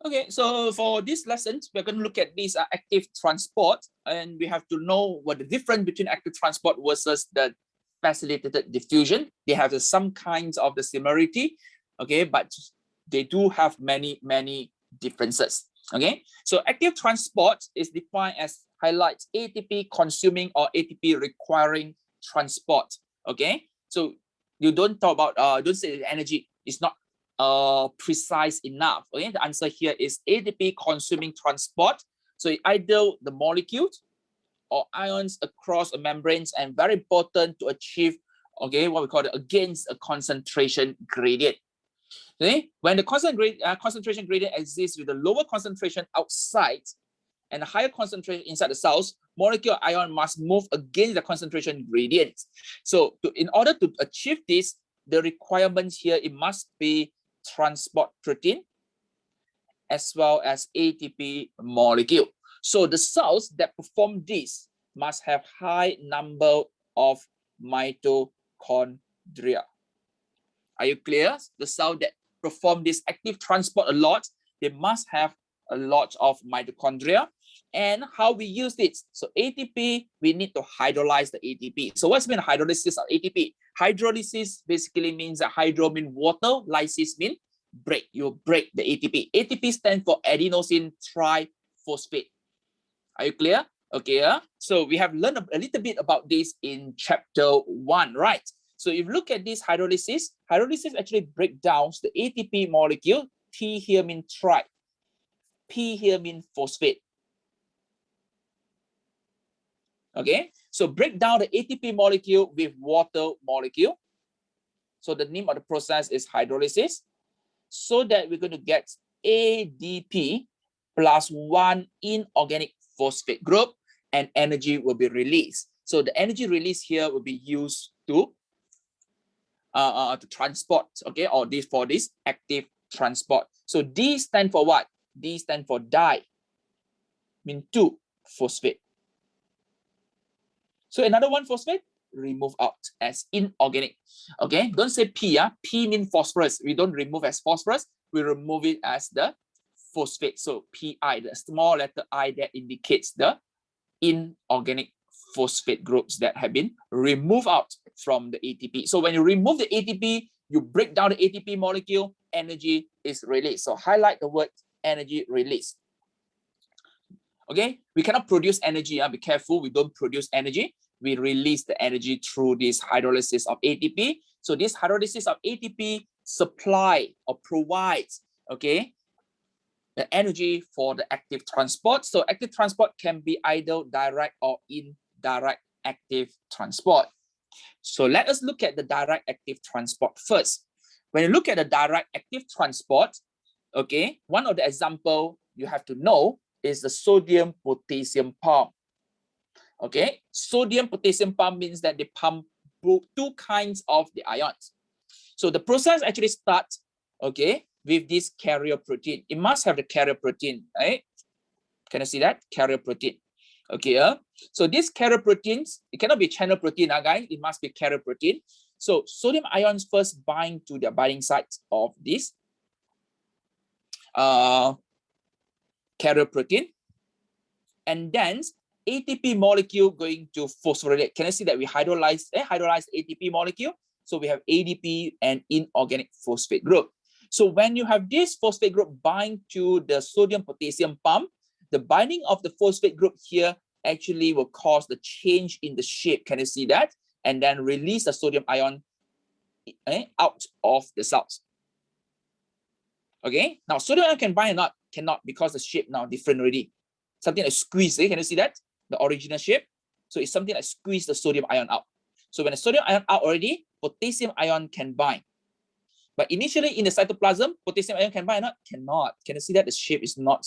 Okay, so for this lesson, we're going to look at this active transport, and we have to know what the difference between active transport versus the facilitated diffusion. They have some kinds of the similarity, okay, but they do have many differences. Okay, so active transport is defined as highlights ATP consuming or ATP requiring transport. Okay, so you don't talk about don't say energy. It's not precise enough. Okay, the answer here is ATP consuming transport. So either the molecules or ions across the membranes, and very important to achieve, okay, what we call it against a concentration gradient. Okay, when the concentration gradient exists with a lower concentration outside and a higher concentration inside the cells, molecule ion must move against the concentration gradient. So in order to achieve this, the requirements here, it must be transport protein as well as ATP molecule. So the cells that perform this must have high number of mitochondria. Are you clear? The cell that perform this active transport a lot, they must have a lot of mitochondria. And how we use it? So ATP, we need to hydrolyze the ATP. So what's mean hydrolysis of ATP? Hydrolysis basically means that hydro means water, lysis means break. You break the ATP. ATP stands for adenosine triphosphate. Are you clear? Okay. So we have learned a little bit about this in chapter 1, right? So if you look at this hydrolysis, hydrolysis actually breaks down the ATP molecule. T here means tri, P here means phosphate. Okay, so break down the ATP molecule with water molecule. So the name of the process is hydrolysis, so that we're going to get ADP plus 1 inorganic phosphate group, and energy will be released. So the energy released here will be used to transport, okay, or this for this active transport. So D stand for what? D stand for di, mean 2 phosphate. So another one phosphate, remove out as inorganic. Okay, don't say P. P means phosphorus. We don't remove as phosphorus. We remove it as the phosphate. So Pi, the small letter I that indicates the inorganic phosphate groups that have been removed out from the ATP. So when you remove the ATP, you break down the ATP molecule, energy is released. So highlight the word energy release. Okay, we cannot produce energy. Be careful, we don't produce energy. We release the energy through this hydrolysis of ATP. So this hydrolysis of ATP supply or provides, okay, the energy for the active transport. So active transport can be either direct or indirect active transport. So let us look at the direct active transport first. When you look at the direct active transport, okay, one of the example you have to know is the sodium potassium pump. Okay, sodium potassium pump means that they pump two kinds of the ions. So the process actually starts, okay, with this carrier protein. It must have the carrier protein, right? Can you see that? Carrier protein. Okay, so these carrier proteins, it cannot be channel protein, guys. It must be carrier protein. So sodium ions first bind to the binding sites of this carrier protein, and then ATP molecule going to phosphorylate. Can you see that we hydrolyze ATP molecule? So we have ADP and inorganic phosphate group. So when you have this phosphate group bind to the sodium potassium pump, the binding of the phosphate group here actually will cause the change in the shape. Can you see that? And then release the sodium ion out of the cells. Okay, now sodium ion can bind or not? Cannot, because the shape now different already. Something like squeeze, can you see that? The original shape. So it's something like squeeze the sodium ion out. So when the sodium ion out already, potassium ion can bind. But initially in the cytoplasm, potassium ion can bind or not? Cannot. Can you see that? The shape is not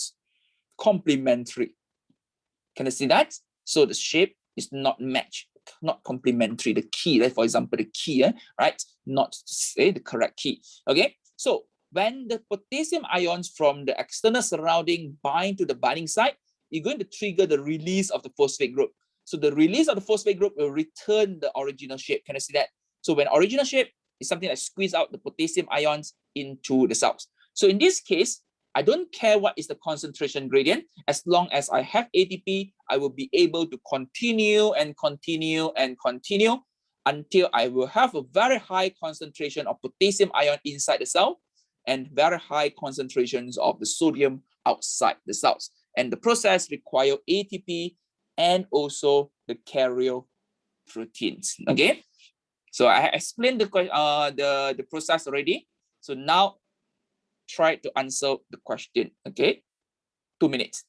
complementary. Can you see that? So the shape is not matched, not complementary. The key, right? For example, the key, right? Not say the correct key. Okay. So when the potassium ions from the external surrounding bind to the binding site, you're going to trigger the release of the phosphate group. So the release of the phosphate group will return the original shape. Can you see that? So when original shape is something like squeeze out the potassium ions into the cells. So in this case, I don't care what is the concentration gradient. As long as I have ATP, I will be able to continue and continue and continue until I will have a very high concentration of potassium ion inside the cell and very high concentrations of the sodium outside the cells. And the process requires ATP and also the carrier proteins. Okay, so I explained the process already. So now try to answer the question. Okay, 2 minutes.